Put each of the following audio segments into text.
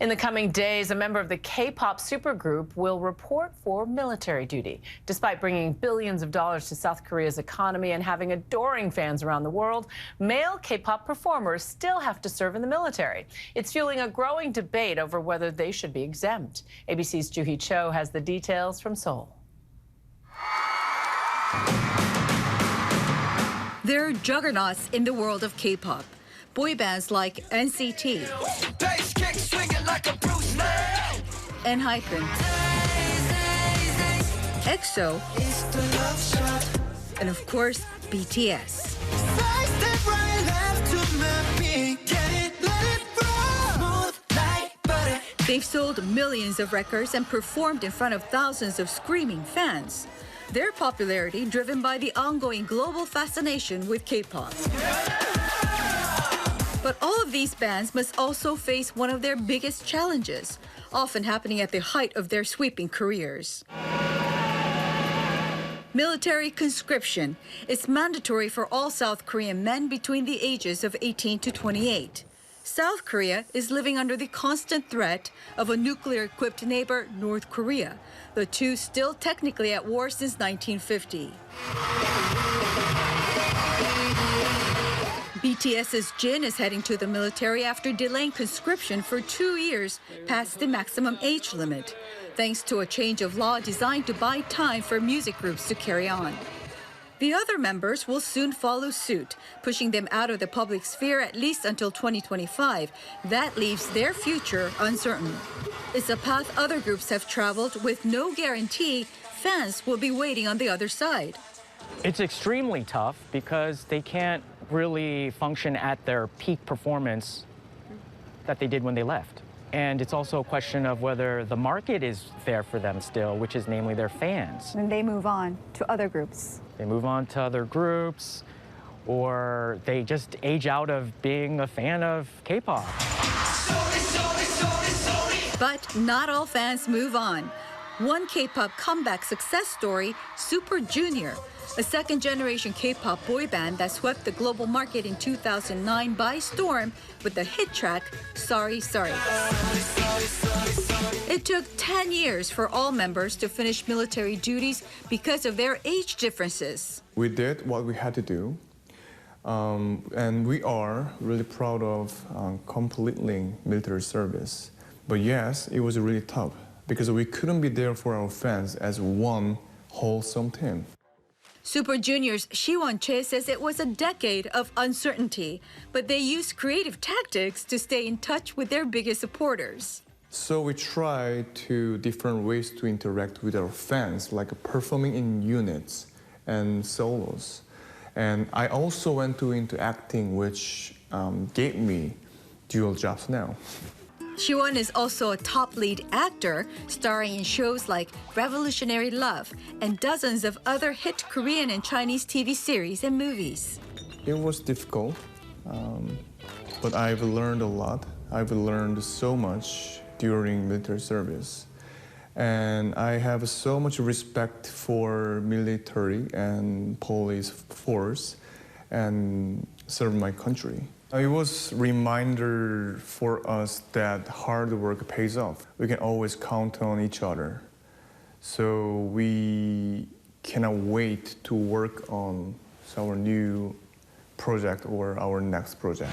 In the coming days, a member of the K-pop supergroup will report for military duty. Despite bringing billions of dollars to South Korea's economy and having adoring fans around the world, male K-pop performers still have to serve in the military. It's fueling a growing debate over whether they should be exempt. ABC's Joohee Cho has the details from Seoul. There are juggernauts in the world of K-pop. Boy bands like NCT, ENHYPEN, EXO, and of course, BTS. They've sold millions of records and performed in front of thousands of screaming fans. Their popularity driven by the ongoing global fascination with K-pop. But all of these bands must also face one of their biggest challenges, often happening at the height of their sweeping careers. Military conscription is mandatory for all South Korean men between the ages of 18 to 28. South Korea is living under the constant threat of a nuclear-equipped neighbor, North Korea, the two still technically at war since 1950. BTS's Jin is heading to the military after delaying conscription for 2 years past the maximum age limit, thanks to a change of law designed to buy time for music groups to carry on. The other members will soon follow suit, pushing them out of the public sphere at least until 2025. That leaves their future uncertain. It's a path other groups have traveled with no guarantee fans will be waiting on the other side. It's extremely tough because they can't really function at their peak performance that they did when they left. And it's also a question of whether the market is there for them still, which is namely their fans. And they move on to other groups. They move on to other groups, or they just age out of being a fan of K-pop. But not all fans move on. One K-pop comeback success story, Super Junior, a second-generation K-pop boy band that swept the global market in 2009 by storm with the hit track, Sorry, Sorry. It took 10 years for all members to finish military duties because of their age differences. We did what we had to do, and we are really proud of completing military service. But yes, it was really tough because we couldn't be there for our fans as one wholesome team. Super Junior's Siwon Choi says it was a decade of uncertainty, but they used creative tactics to stay in touch with their biggest supporters. So we try to different ways to interact with our fans, like performing in units and solos. And I also went into acting, which gave me dual jobs now. Siwon is also a top lead actor, starring in shows like Revolutionary Love and dozens of other hit Korean and Chinese TV series and movies. It was difficult, but I've learned a lot. I've learned so much during military service. And I have so much respect for military and police force and serve my country. It was a reminder for us that hard work pays off. We can always count on each other. So we cannot wait to work on our new project or our next project.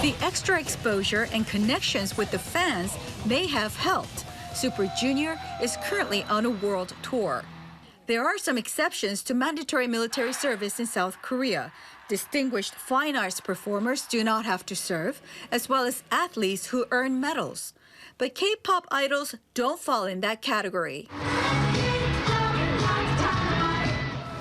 The extra exposure and connections with the fans may have helped. Super Junior is currently on a world tour. There are some exceptions to mandatory military service in South Korea. Distinguished fine arts performers do not have to serve, as well as athletes who earn medals. But K-pop idols don't fall in that category.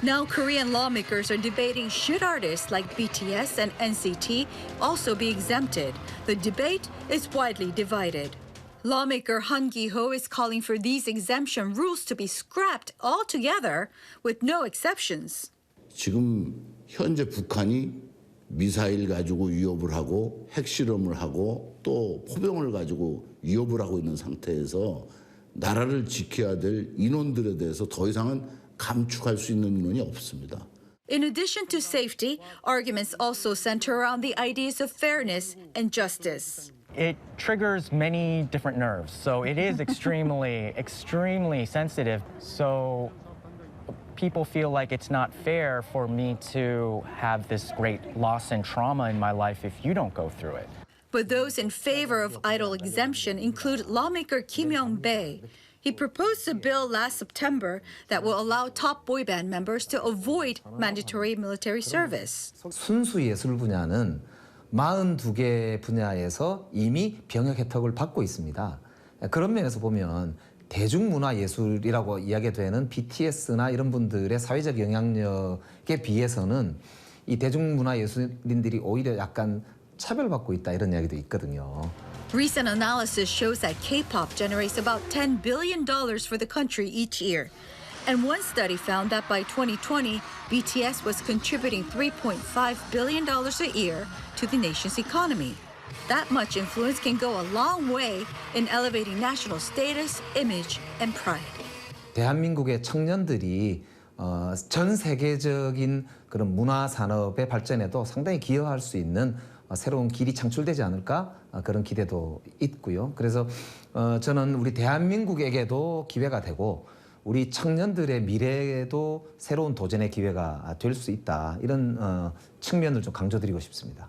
Now Korean lawmakers are debating should artists like BTS and NCT also be exempted. The debate is widely divided. Lawmaker Han Gi-ho is calling for these exemption rules to be scrapped altogether with no exceptions. 지금 현재 북한이 미사일 가지고 위협을 하고 핵실험을 하고 또 포병을 가지고 위협을 하고 있는 상태에서 나라를 지켜야 될 인원들에 대해서 더 이상은 감축할 수 있는 인원이 없습니다. In addition to safety, arguments also center around the ideas of fairness and justice. It triggers many different nerves, so it is extremely sensitive. So people feel like it's not fair for me to have this great loss and trauma in my life if you don't go through it. But those in favor of idol exemption include lawmaker Kim Young-bae. He proposed a bill last September that will allow top boy band members to avoid mandatory military service. 순수 예술 분야는 42개 분야에서 이미 병역 혜택을 받고 있습니다. 그런 면에서 보면 대중문화 예술이라고 이야기되는 BTS나 이런 분들의 사회적 영향력에 비해서는 이 대중문화 예술인들이 오히려 약간 차별받고 있다 이런 이야기도 있거든요. Recent analysis shows that K-pop generates about $10 billion for the country each year. And one study found that by 2020, BTS was contributing $3.5 billion a year to the nation's economy. That much influence can go a long way in elevating national status, image, and pride. 대한민국의 청년들이 전 세계적인 그런 문화 산업의 발전에도 상당히 기여할 수 있는 새로운 길이 창출되지 않을까 그런 기대도 있고요. 그래서 저는 우리 대한민국에게도 기회가 되고 우리 청년들의 미래에도 새로운 도전의 기회가 될 수 있다 이런 측면을 좀 강조드리고 싶습니다.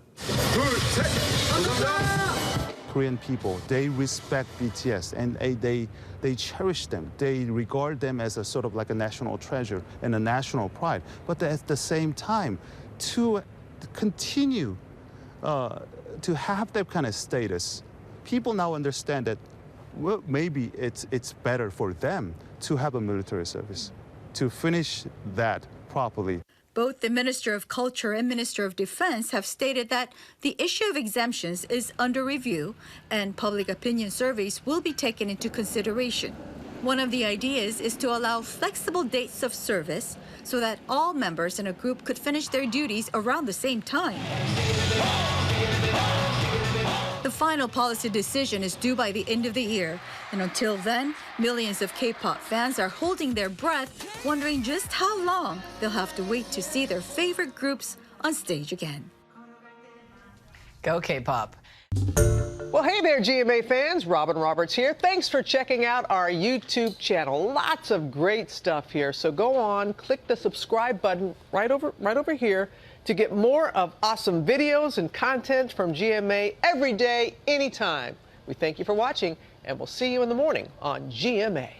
Korean people, they respect BTS and they cherish them. They regard them as a sort of like a national treasure and a national pride. But at the same time, to continue to have that kind of status, people now understand that well, maybe it's better for them to have a military service, to finish that properly. Both the Minister of Culture and Minister of Defense have stated that the issue of exemptions is under review and public opinion surveys will be taken into consideration. One of the ideas is to allow flexible dates of service so that all members in a group could finish their duties around the same time. The final policy decision is due by the end of the year, and until then, millions of K-pop fans are holding their breath, wondering just how long they'll have to wait to see their favorite groups on stage again. Go K-pop. Well, hey there, GMA fans. Robin Roberts here. Thanks for checking out our YouTube channel. Lots of great stuff here. So go on, click the subscribe button right over here to get more of awesome videos and content from GMA every day, anytime. We thank you for watching, and we'll see you in the morning on GMA.